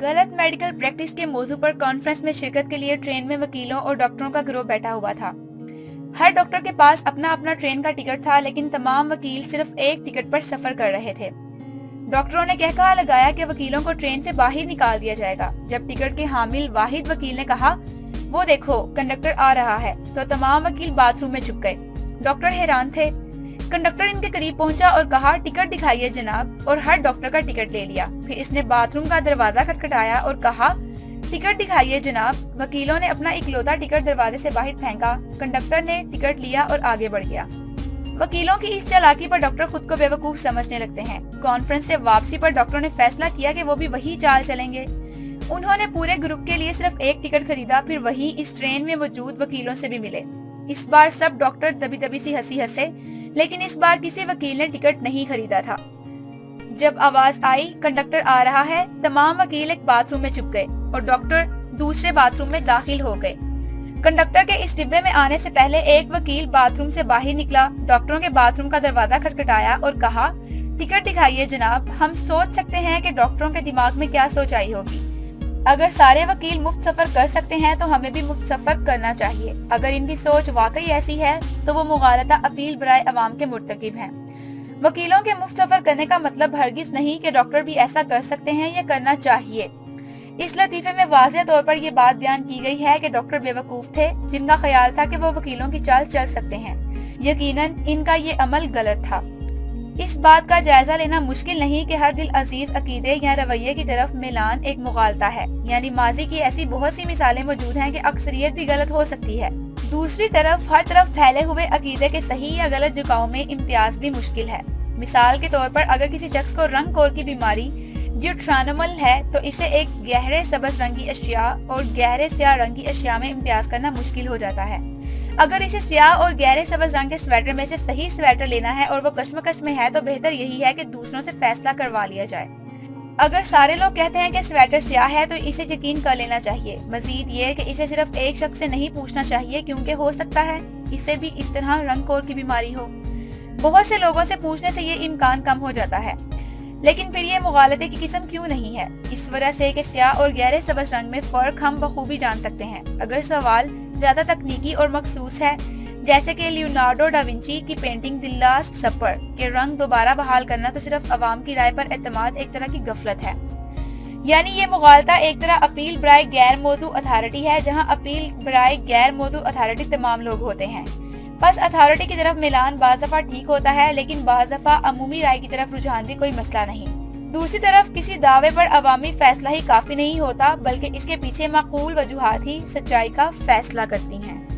गलत medical practice के मौजू पर कॉन्फ्रेंस में शिरकत के लिए ट्रेन में वकीलों और डॉक्टरों का गिरोह बैठा हुआ था। हर डॉक्टर के पास अपना अपना ट्रेन का टिकट था, लेकिन तमाम वकील सिर्फ एक टिकट पर सफर कर रहे थे। डॉक्टरों ने कहकहा लगाया कि वकीलों को ट्रेन से बाहर निकाल दिया जाएगा। जब टिकट के हामिल वाहिद वकील ने कहा, वो देखो कंडक्टर आ रहा है, तो तमाम वकील बाथरूम में छुप गए। डॉक्टर हैरान थे। कंडक्टर इनके करीब पहुंचा और कहा, टिकट दिखाइए जनाब, और हर डॉक्टर का टिकट ले लिया। फिर इसने बाथरूम का दरवाजा खटखटाया और कहा, टिकट दिखाइए जनाब। वकीलों ने अपना इकलौता टिकट दरवाजे से बाहर फेंका। कंडक्टर ने टिकट लिया और आगे बढ़ गया। वकीलों की इस चालाकी पर डॉक्टर खुद को बेवकूफ समझने लगते हैं। कॉन्फ्रेंस से वापसी पर डॉक्टरों ने फैसला किया कि वो भी वही चाल चलेंगे। उन्होंने पूरे ग्रुप के लिए सिर्फ एक टिकट खरीदा, फिर वही इस ट्रेन में मौजूद वकीलों से भी मिले। इस बार सब डॉक्टर दबी दबी सी हंसी हंसे, लेकिन इस बार किसी वकील ने टिकट नहीं खरीदा था। जब आवाज आई कंडक्टर आ रहा है, तमाम वकील एक बाथरूम में छुप गए और डॉक्टर दूसरे बाथरूम में दाखिल हो गए। कंडक्टर के इस डिब्बे में आने से पहले एक वकील बाथरूम से बाहर निकला, डॉक्टरों के बाथरूम का दरवाजा खटखटाया और कहा, टिकट दिखाइए जनाब। हम सोच सकते हैं कि डॉक्टरों के दिमाग में क्या सोच आई होगी। अगर सारे वकील मुफ्त सफर कर सकते हैं तो हमें भी मुफ्त सफर करना चाहिए। अगर इनकी सोच वाकई ऐसी है तो वो मुगालता अपील बराए अवाम के मुर्तकिब हैं। वकीलों के मुफ्त सफर करने का मतलब हरगिज नहीं कि डॉक्टर भी ऐसा कर सकते हैं या करना चाहिए। इस लतीफे में वाज़ेह तौर पर यह बात बयान की गई है कि डॉक्टर बेवकूफ थे जिनका ख्याल था कि वो वकीलों की चाल चल सकते हैं। यकीनन इनका ये अमल गलत था। इस बात का जायजा लेना मुश्किल नहीं कि हर दिल अजीज अकीदे या रवैये की तरफ मिलान एक मुगालता है, यानी माजी की ऐसी बहुत सी मिसालें मौजूद हैं कि अक्सरियत भी गलत हो सकती है। दूसरी तरफ हर तरफ फैले हुए अकीदे के सही या गलत झुकाव में इम्तियाज भी मुश्किल है। मिसाल के तौर पर अगर किसी शख्स को रंग कोर की बीमारी ड्यूट्रानोमल है तो इसे एक गहरे सबज रंग की अशिया और गहरे स्याह रंग की अशिया में इम्तियाज करना मुश्किल हो जाता है। अगर इसे स्याह और गहरे सबज रंग के स्वेटर में से सही स्वेटर लेना है और वो कश्मकश में है तो बेहतर यही है कि दूसरों से फैसला करवा लिया जाए। अगर सारे लोग कहते हैं कि स्वेटर स्याह है तो इसे यकीन कर लेना चाहिए। मजीद ये कि इसे सिर्फ एक शख्स से नहीं पूछना चाहिए, क्योंकि हो सकता है इसे भी इस तरह रंग कोर की बीमारी हो। बहुत से लोगों से पूछने से ये इम्कान कम हो जाता है। लेकिन फिर ये मुगालते की किस्म क्यों नहीं है? इस वजह से कि स्याह और गहरे सबज रंग में फर्क हम बखूबी जान सकते हैं। अगर सवाल ज्यादा तकनीकी और मखसूस है, जैसे कि लियोनार्डो डा विंची की पेंटिंग द लास्ट सपर के रंग दोबारा बहाल करना, तो सिर्फ अवाम की राय पर एतमाद एक तरह की गफलत है। यानी ये मुगालता एक तरह अपील बराए गैर मौजू अथॉरिटी है, जहाँ अपील बराए गैर मौजू अथॉरिटी तमाम लोग होते हैं। बस अथॉरिटी की तरफ मिलान बाज़ दफा ठीक होता है, लेकिन बाज़ दफा अमूमी राय की तरफ रुझान भी कोई मसला नहीं। दूसरी तरफ किसी दावे पर अवामी फैसला ही काफी नहीं होता, बल्कि इसके पीछे माकूल वजूहात ही सच्चाई का फैसला करती हैं।